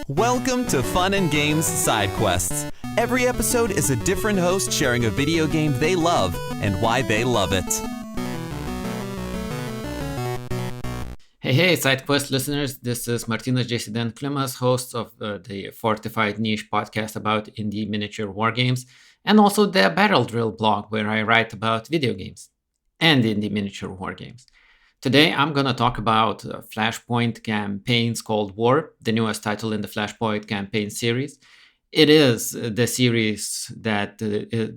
Welcome to Fun and Games Side Quests. Every episode is a different host sharing a video game they love and why they love it. Hey, Side Quest listeners. This is Martynas, JcDent, Klimas, host of the Fortified Niche podcast about indie miniature war games, and also the Barrel Drill blog where I write about video games and indie miniature war games. Today, I'm going to talk about Flashpoint Campaigns Cold War, the newest title in the Flashpoint Campaigns series. It is the series that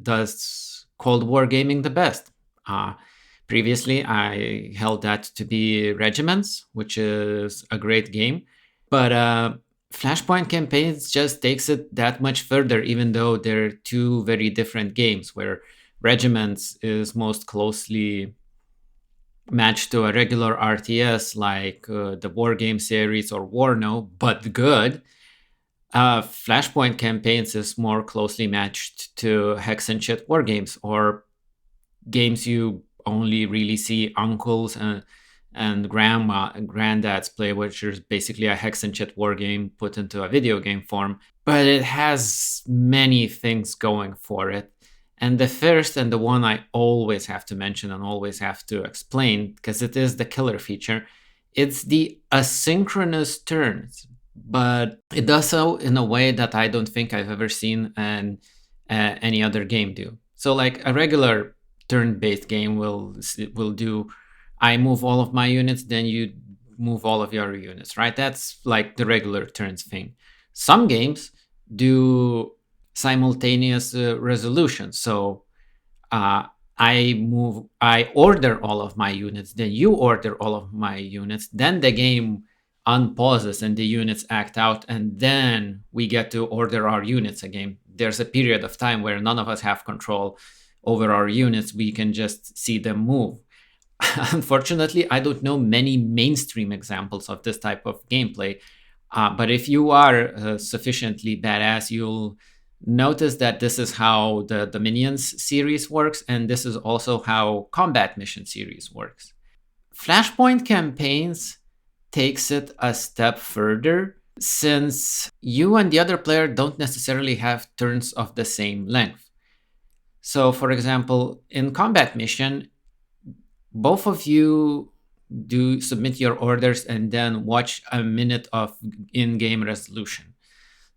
does Cold War gaming the best. Previously, I held that to be Regiments, which is a great game. But Flashpoint Campaigns just takes it that much further, even though they're two very different games, where Regiments is most closely matched to a regular RTS like the War Game series or Warno, but good. Flashpoint Campaigns is more closely matched to Hex and Shit war games, or games you only really see uncles and granddads play, which is basically a Hex and Shit war game put into a video game form. But it has many things going for it. And the first, and the one I always have to mention and always have to explain, because it is the killer feature, it's the asynchronous turns. But it does so in a way that I don't think I've ever seen any other game do. So like a regular turn-based game will do, I move all of my units, then you move all of your units, right? That's like the regular turns thing. Some games do simultaneous resolution. So I order all of my units, then you order all of my units, then the game unpauses and the units act out, and then we get to order our units again. There's a period of time where none of us have control over our units. We can just see them move. Unfortunately, I don't know many mainstream examples of this type of gameplay, but if you are sufficiently badass, you'll notice that this is how the Minions series works, and this is also how Combat Mission series works. Flashpoint Campaigns takes it a step further, since you and the other player don't necessarily have turns of the same length. So, for example, in Combat Mission, both of you do submit your orders and then watch a minute of in-game resolution.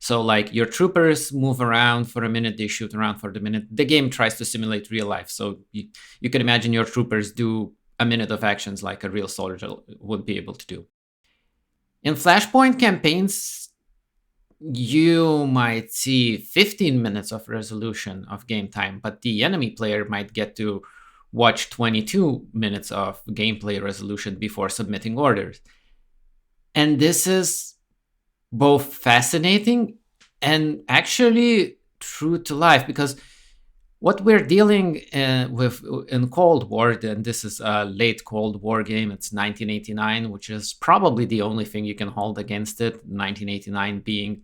So like your troopers move around for a minute, they shoot around for the minute. The game tries to simulate real life. So you can imagine your troopers do a minute of actions like a real soldier would be able to do. In Flashpoint Campaigns, you might see 15 minutes of resolution of game time, but the enemy player might get to watch 22 minutes of gameplay resolution before submitting orders. And this is both fascinating and actually true to life, because what we're dealing with in Cold War, and this is a late Cold War game, it's 1989, which is probably the only thing you can hold against it, 1989 being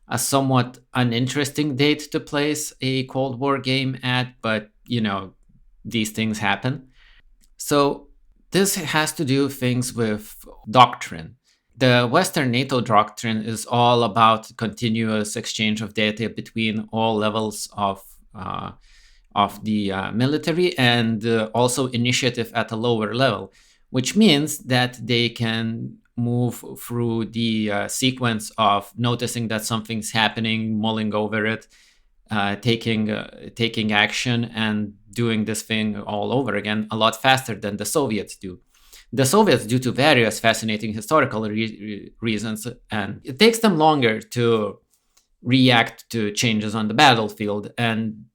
a somewhat uninteresting date to place a Cold War game at, but you know, these things happen. So this has to do things with doctrine. The Western NATO doctrine is all about continuous exchange of data between all levels of the military, and also initiative at a lower level, which means that they can move through the sequence of noticing that something's happening, mulling over it, taking action, and doing this thing all over again a lot faster than the Soviets do. The Soviets, due to various fascinating historical reasons, and it takes them longer to react to changes on the battlefield, and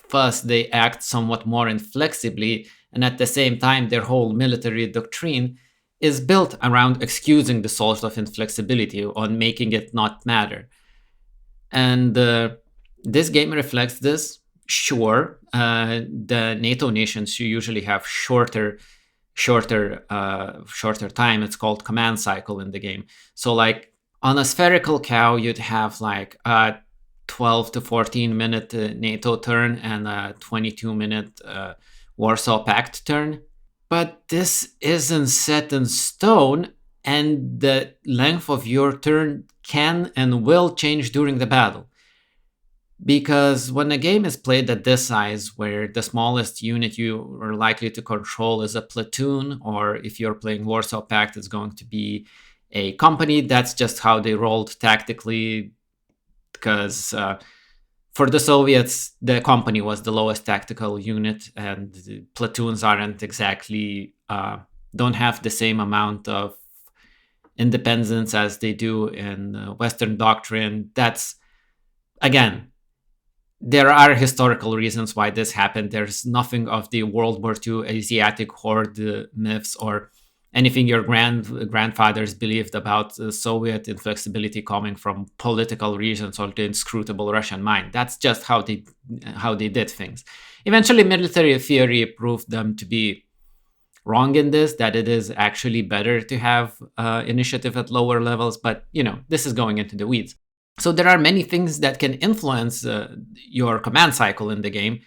thus they act somewhat more inflexibly, and at the same time their whole military doctrine is built around excusing the sort of inflexibility, on making it not matter. And this game reflects this. Sure, the NATO nations usually have shorter time. It's called command cycle in the game. So like on a spherical cow, you'd have like a 12 to 14 minute NATO turn and a 22 minute Warsaw Pact turn. But this isn't set in stone, and the length of your turn can and will change during the battle. Because when a game is played at this size, where the smallest unit you are likely to control is a platoon, or if you're playing Warsaw Pact, it's going to be a company, that's just how they rolled tactically. Because for the Soviets, the company was the lowest tactical unit, and the platoons aren't exactly, don't have the same amount of independence as they do in Western doctrine. That's, again, there are historical reasons why this happened. There's nothing of the World War II Asiatic horde myths or anything your grandfathers believed about Soviet inflexibility coming from political reasons or the inscrutable Russian mind. That's just how they did things. Eventually, military theory proved them to be wrong in this, that it is actually better to have initiative at lower levels. But, this is going into the weeds. So there are many things that can influence your command cycle in the game,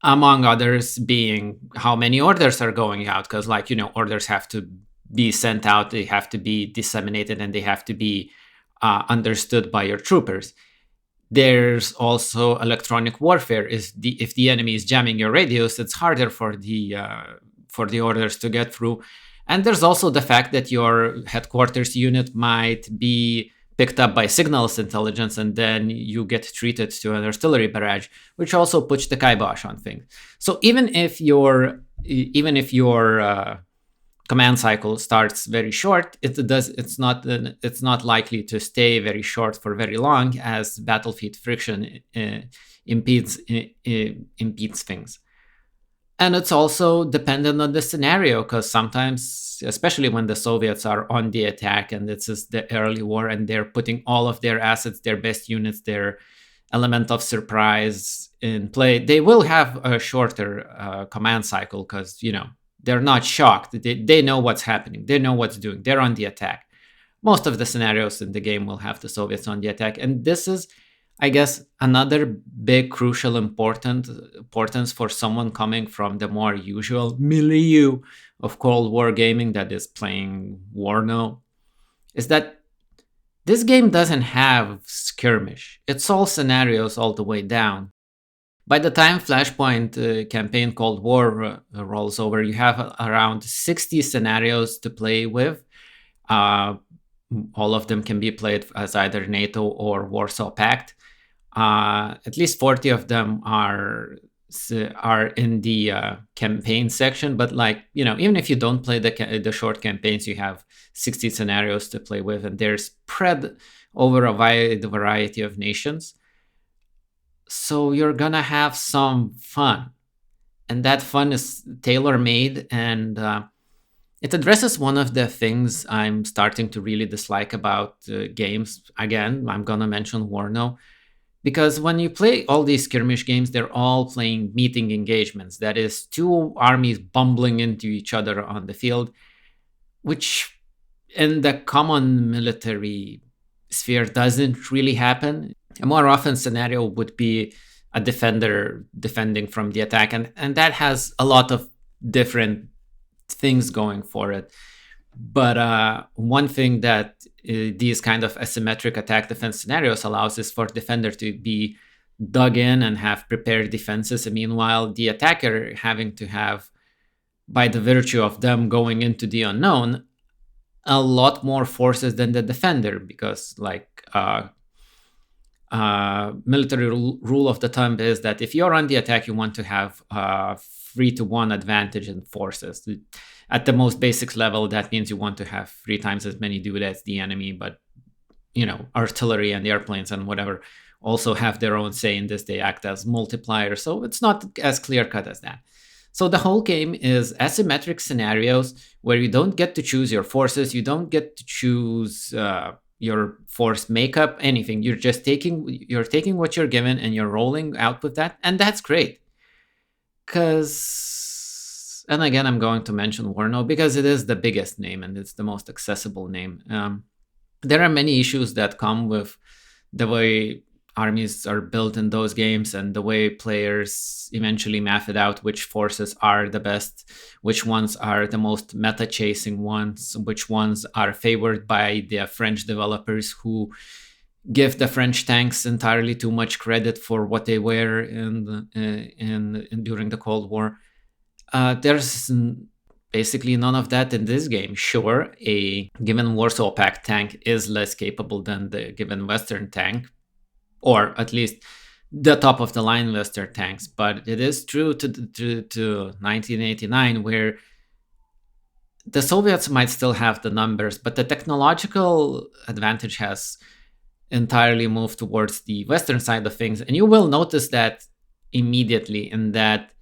among others being how many orders are going out. Because, orders have to be sent out, they have to be disseminated, and they have to be understood by your troopers. There's also electronic warfare. If the enemy is jamming your radios, it's harder for the orders to get through. And there's also the fact that your headquarters unit might be picked up by signals intelligence, and then you get treated to an artillery barrage, which also puts the kibosh on things. So even if your command cycle starts very short, it's not likely to stay very short for very long, as battlefield friction impedes things. And it's also dependent on the scenario, because sometimes, especially when the Soviets are on the attack and this is the early war and they're putting all of their assets, their best units, their element of surprise in play, they will have a shorter command cycle, because, they're not shocked. They know what's happening. They know what's doing. They're on the attack. Most of the scenarios in the game will have the Soviets on the attack. And this is, I guess, another big crucial importance for someone coming from the more usual milieu of Cold War gaming that is playing Warno, is that this game doesn't have skirmish. It's all scenarios all the way down. By the time Flashpoint Campaign Cold War rolls over, you have around 60 scenarios to play with. All of them can be played as either NATO or Warsaw Pact. At least 40 of them are in the campaign section, but even if you don't play the short campaigns, you have 60 scenarios to play with, and they're spread over a wide variety of nations. So you're gonna have some fun, and that fun is tailor-made, and it addresses one of the things I'm starting to really dislike about games. Again, I'm gonna mention Warno. Because when you play all these skirmish games, they're all playing meeting engagements. That is, two armies bumbling into each other on the field, which in the common military sphere doesn't really happen. A more often scenario would be a defender defending from the attack, and that has a lot of different things going for it. But one thing that these kind of asymmetric attack defense scenarios allows is for defender to be dug in and have prepared defenses. And meanwhile, the attacker having to have, by the virtue of them going into the unknown, a lot more forces than the defender, because military rule of the thumb is that if you're on the attack, you want to have 3-to-1 advantage in forces. At the most basic level, that means you want to have 3 times as many dudes as the enemy, but artillery and airplanes and whatever also have their own say in this. They act as multipliers, so it's not as clear-cut as that. So the whole game is asymmetric scenarios where you don't get to choose your forces, you don't get to choose your force makeup, anything. You're just taking what you're given and you're rolling out with that, and that's great. And again, I'm going to mention Warno because it is the biggest name and it's the most accessible name. There are many issues that come with the way armies are built in those games and the way players eventually math it out which forces are the best, which ones are the most meta chasing ones, which ones are favored by the French developers who give the French tanks entirely too much credit for what they were in during the Cold War. There's basically none of that in this game. Sure, a given Warsaw Pact tank is less capable than the given Western tank, or at least the top of the line Western tanks. But it is true to 1989, where the Soviets might still have the numbers, but the technological advantage has entirely moved towards the Western side of things. And you will notice that immediately in that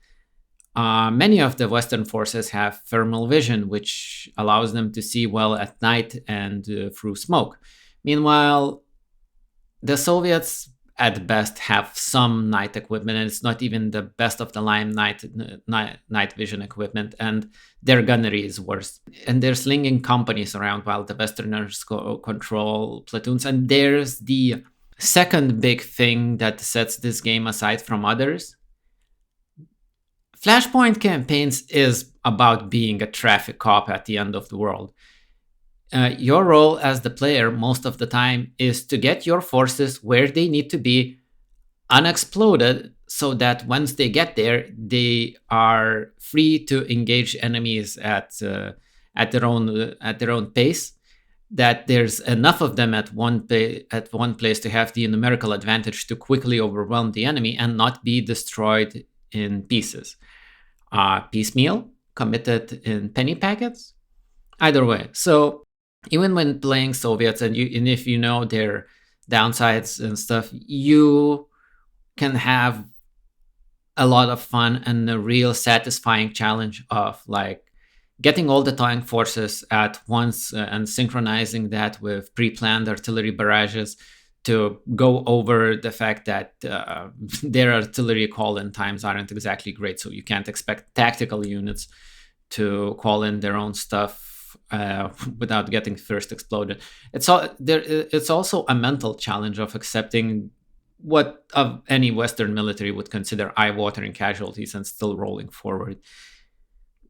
many of the Western forces have thermal vision, which allows them to see well at night and through smoke. Meanwhile, the Soviets at best have some night equipment, and it's not even the best of the line night vision equipment, and their gunnery is worse. And they're slinging companies around while the Westerners control platoons. And there's the second big thing that sets this game aside from others. Flashpoint Campaigns is about being a traffic cop at the end of the world. Your role as the player most of the time is to get your forces where they need to be unexploded so that once they get there, they are free to engage enemies at their own pace, that there's enough of them at one place to have the numerical advantage to quickly overwhelm the enemy and not be destroyed in pieces. Piecemeal, committed in penny packets, either way. So even when playing Soviets, and if you know their downsides and stuff, you can have a lot of fun and a real satisfying challenge of like getting all the tank forces at once and synchronizing that with pre-planned artillery barrages to go over the fact that their artillery call-in times aren't exactly great, so you can't expect tactical units to call in their own stuff without getting first exploded. It's also a mental challenge of accepting what any Western military would consider eye-watering casualties and still rolling forward.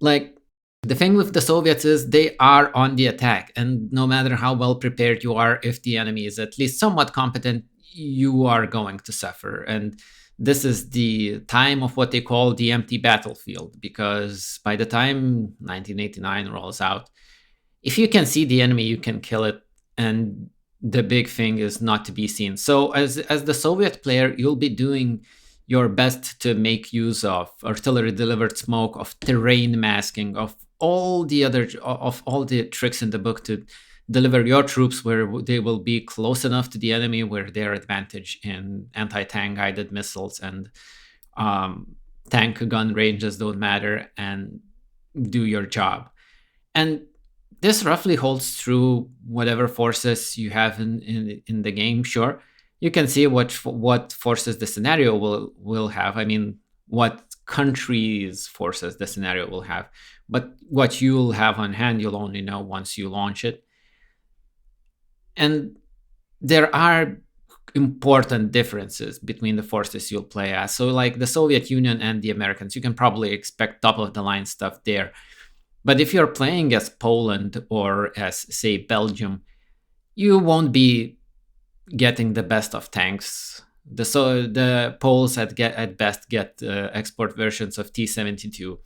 Like, the thing with the Soviets is they are on the attack, and no matter how well prepared you are, if the enemy is at least somewhat competent, you are going to suffer. And this is the time of what they call the empty battlefield, because by the time 1989 rolls out, if you can see the enemy, you can kill it, and the big thing is not to be seen. So as the Soviet player, you'll be doing your best to make use of artillery delivered smoke, of terrain masking, of all the tricks in the book to deliver your troops where they will be close enough to the enemy where their advantage in anti-tank guided missiles and tank gun ranges don't matter, and do your job. And this roughly holds true whatever forces you have in the game. Sure, you can see what forces the scenario will have. I mean, what country's forces the scenario will have. But what you'll have on hand, you'll only know once you launch it. And there are important differences between the forces you'll play as. So like the Soviet Union and the Americans, you can probably expect top of the line stuff there. But if you're playing as Poland or as, say, Belgium, you won't be getting the best of tanks. The Poles at best get export versions of T-72.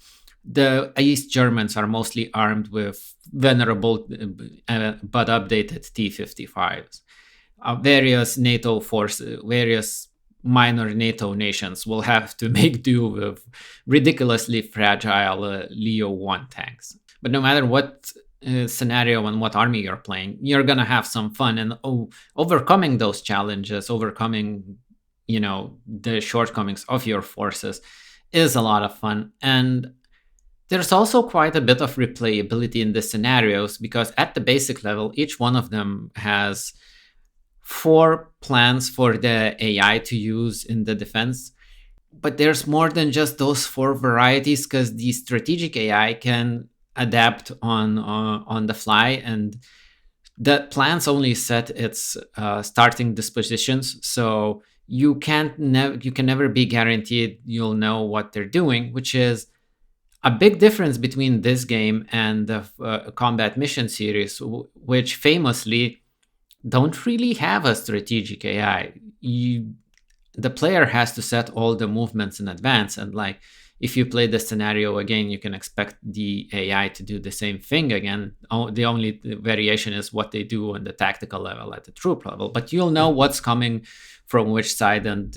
The East Germans are mostly armed with venerable but updated T-55s. Various NATO forces, various minor NATO nations will have to make do with ridiculously fragile Leo 1 tanks. But no matter what scenario and what army you're playing, you're going to have some fun. And overcoming those challenges, overcoming, the shortcomings of your forces is a lot of fun. And there's also quite a bit of replayability in the scenarios, because at the basic level, each one of them has 4 plans for the AI to use in the defense. But there's more than just those 4 varieties, because the strategic AI can adapt on the fly, and the plans only set its starting dispositions. So you can never be guaranteed you'll know what they're doing, which is a big difference between this game and the Combat Mission series, which famously don't really have a strategic AI. The player has to set all the movements in advance, and like if you play the scenario again, you can expect the AI to do the same thing again. The only variation is what they do on the tactical level at the troop level, but you'll know what's coming from which side and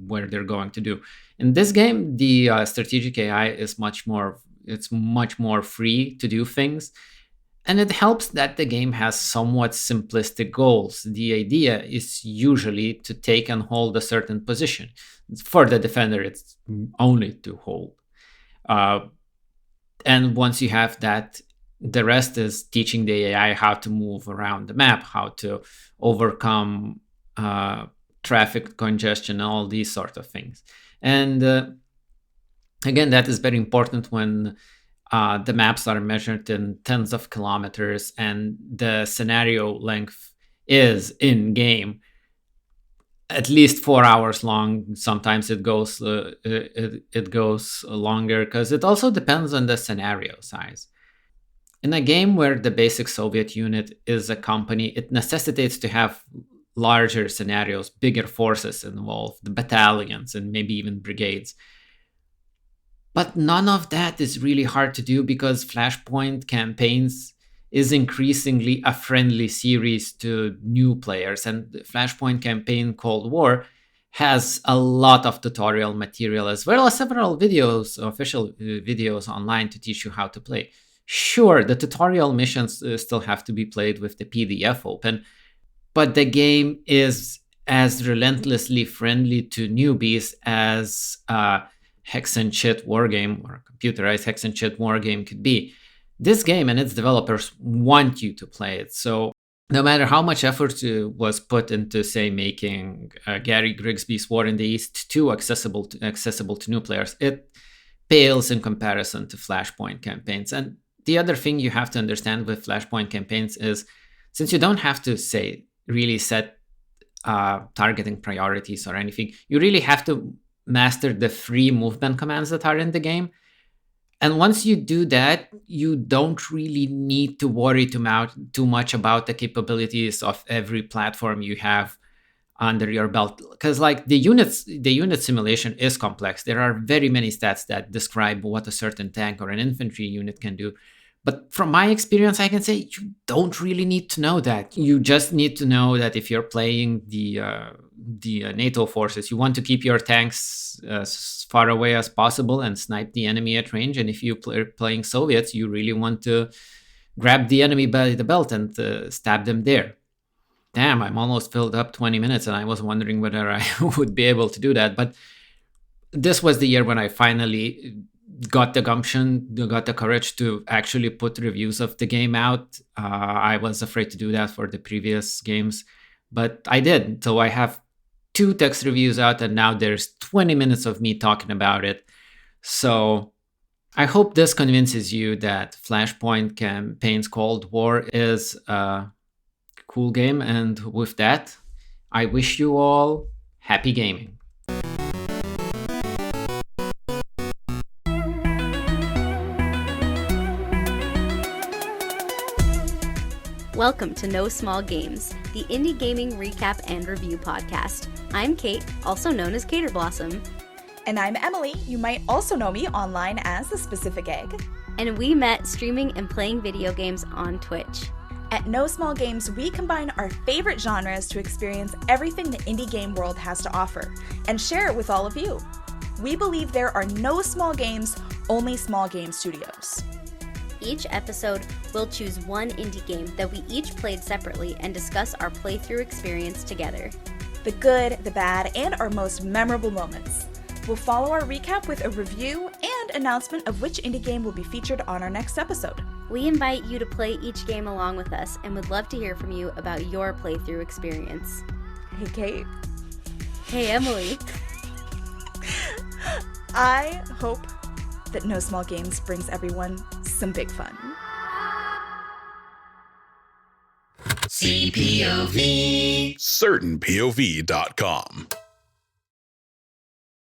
where they're going to do. In this game, the strategic AI is much more free to do things. And it helps that the game has somewhat simplistic goals. The idea is usually to take and hold a certain position. For the defender, it's only to hold. And once you have that, the rest is teaching the AI how to move around the map, how to overcome traffic congestion, all these sort of things. And again, that is very important when the maps are measured in tens of kilometers and the scenario length is in game at least 4 hours long. Sometimes it goes longer because it also depends on the scenario size. In a game where the basic Soviet unit is a company, it necessitates to have larger scenarios, bigger forces involved, the battalions and maybe even brigades. But none of that is really hard to do because Flashpoint Campaigns is increasingly a friendly series to new players. And Flashpoint Campaign Cold War has a lot of tutorial material as well as several videos, official videos online to teach you how to play. Sure, the tutorial missions still have to be played with the PDF open, but the game is as relentlessly friendly to newbies as hex and chit wargame or a computerized hex and chit wargame could be. This game and its developers want you to play it. So no matter how much effort was put into, say, making Gary Grigsby's War in the East 2 accessible to new players, it pales in comparison to Flashpoint Campaigns. And the other thing you have to understand with Flashpoint Campaigns is, since you don't have to, say, really set targeting priorities or anything, you really have to master the free movement commands that are in the game. And once you do that, you don't really need to worry too much about the capabilities of every platform you have under your belt. Because like the unit simulation is complex. There are very many stats that describe what a certain tank or an infantry unit can do. But from my experience, I can say you don't really need to know that. You just need to know that if you're playing the NATO forces, you want to keep your tanks as far away as possible and snipe the enemy at range. And if you're playing Soviets, you really want to grab the enemy by the belt and stab them there. Damn, I'm almost filled up 20 minutes and I was wondering whether I would be able to do that. But this was the year when I finally got the gumption, got the courage to actually put reviews of the game out. I was afraid to do that for the previous games, but I did. So I have 2 text reviews out and now there's 20 minutes of me talking about it. So I hope this convinces you that Flashpoint Campaigns Cold War is a cool game. And with that, I wish you all happy gaming. Welcome to No Small Games, the indie gaming recap and review podcast. I'm Kate, also known as Cater Blossom. And I'm Emily. You might also know me online as The Specific Egg. And we met streaming and playing video games on Twitch. At No Small Games, we combine our favorite genres to experience everything the indie game world has to offer and share it with all of you. We believe there are no small games, only small game studios. Each episode, we'll choose one indie game that we each played separately and discuss our playthrough experience together. The good, the bad, and our most memorable moments. We'll follow our recap with a review and announcement of which indie game will be featured on our next episode. We invite you to play each game along with us and would love to hear from you about your playthrough experience. Hey, Kate. Hey, Emily. I hope that No Small Games brings everyone some big fun. CPOV. CertainPOV.com.